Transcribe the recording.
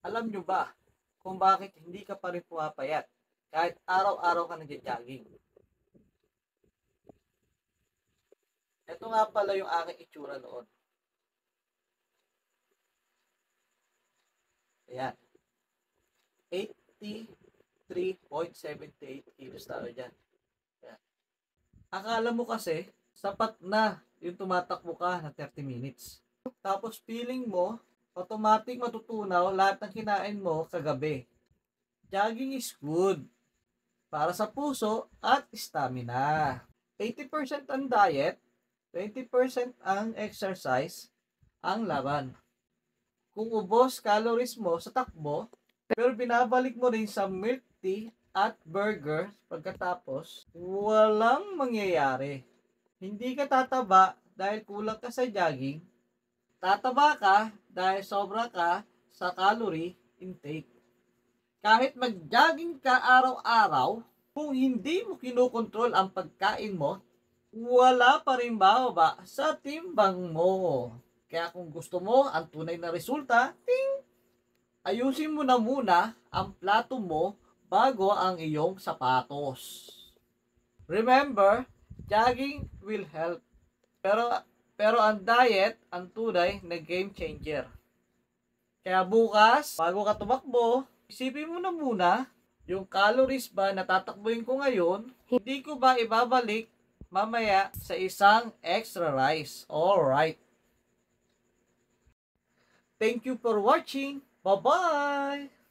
Alam nyo ba kung bakit hindi ka pa rin pumapayat kahit araw-araw ka nagja-jogging? Ito nga pala yung aking itsura noon. Ayan. 83.78 kilos tayo dyan. Ayan. Akala mo kasi, sapat na yung tumatakbo ka na 30 minutes. Tapos feeling mo, automatic matutunaw lahat ng kinain mo kagabi. Jogging is good para sa puso at stamina. 80% ang diet, 20% ang exercise, ang laban. Kung ubos calories mo sa takbo, pero binabalik mo rin sa milk tea at burger pagkatapos, walang mangyayari. Hindi ka tataba dahil kulang ka sa jogging. Tataba ka dahil sobra ka sa calorie intake. Kahit mag-jogging ka araw-araw, kung hindi mo kinokontrol ang pagkain mo, wala pa rin bababa sa timbang mo. Kaya kung gusto mo ang tunay na resulta, ayusin mo na muna ang plato mo bago ang iyong sapatos. Remember, jogging will help. Pero ang diet, ang tunay na game changer. Kaya bukas, bago ka tumakbo, isipin mo na muna, yung calories ba na tatakbuhin ko ngayon, hindi ko ba ibabalik mamaya sa isang extra rice. Alright. Thank you for watching. Bye-bye!